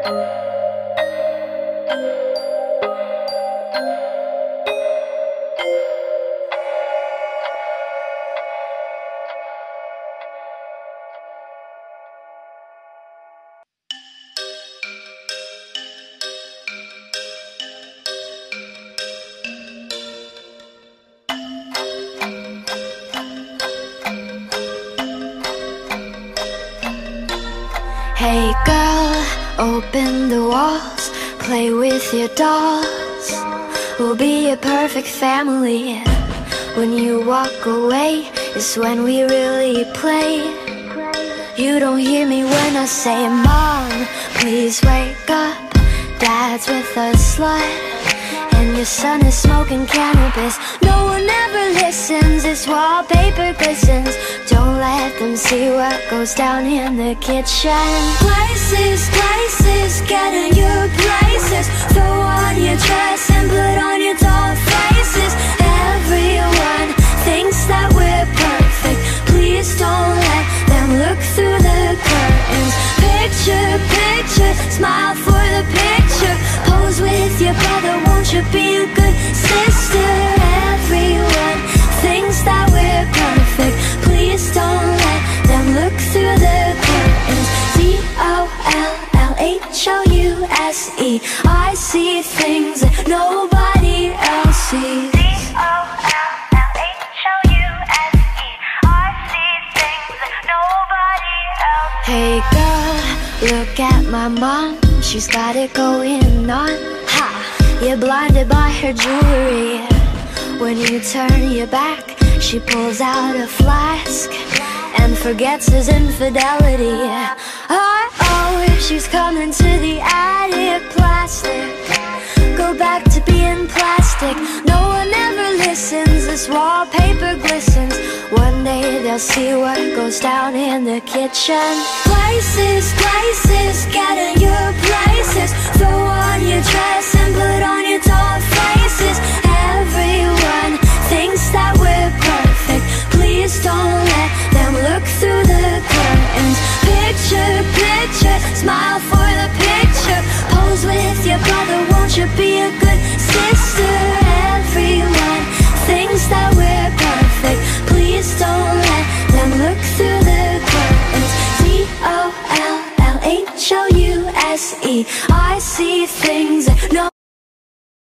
Hey girl, open the walls, play with your dolls. We'll be a perfect family. When you walk away is when we really play. You don't hear me when I say, Mom, please wake up. Dad's with a slut, and your son is smoking cannabis. No one ever listens, this wallpaper glistens. Don't let them see what goes down in the kitchen. Places, places, get in your places. Throw on your dress and put on your doll faces. Everyone thinks that we're perfect. Please don't let them look through the curtains. Picture, picture, smile for the picture. Pose with your brother, won't you be a good sister? Everyone thinks that we're perfect. Please don't let them look through the curtains. D-O-L-L-H-O-U-S-E. I see things that nobody else sees. D-O-L-L-H-O-U-S-E. I see things that nobody else sees. Hey girl, look at my mom, she's got it going on. Ha! You're blinded by her jewelry. When you turn your back, she pulls out a flask and forgets his infidelity. Oh, she's coming to the attic. Plastic, go back to being plastic. No one ever listens, this wallpaper glistens. One day they'll see what goes down in the kitchen. Places, places, get in your places. Throw on your dress and put on your doll faces. Everyone thinks that we're perfect. Please don't let them look through the curtains. Picture, picture, smile for the picture. Pose with your brother, won't you be a good sister? Everyone thinks that we're perfect. Please don't let them look through the curtains. D-O-L-L-H-O-U-S-E. I see things that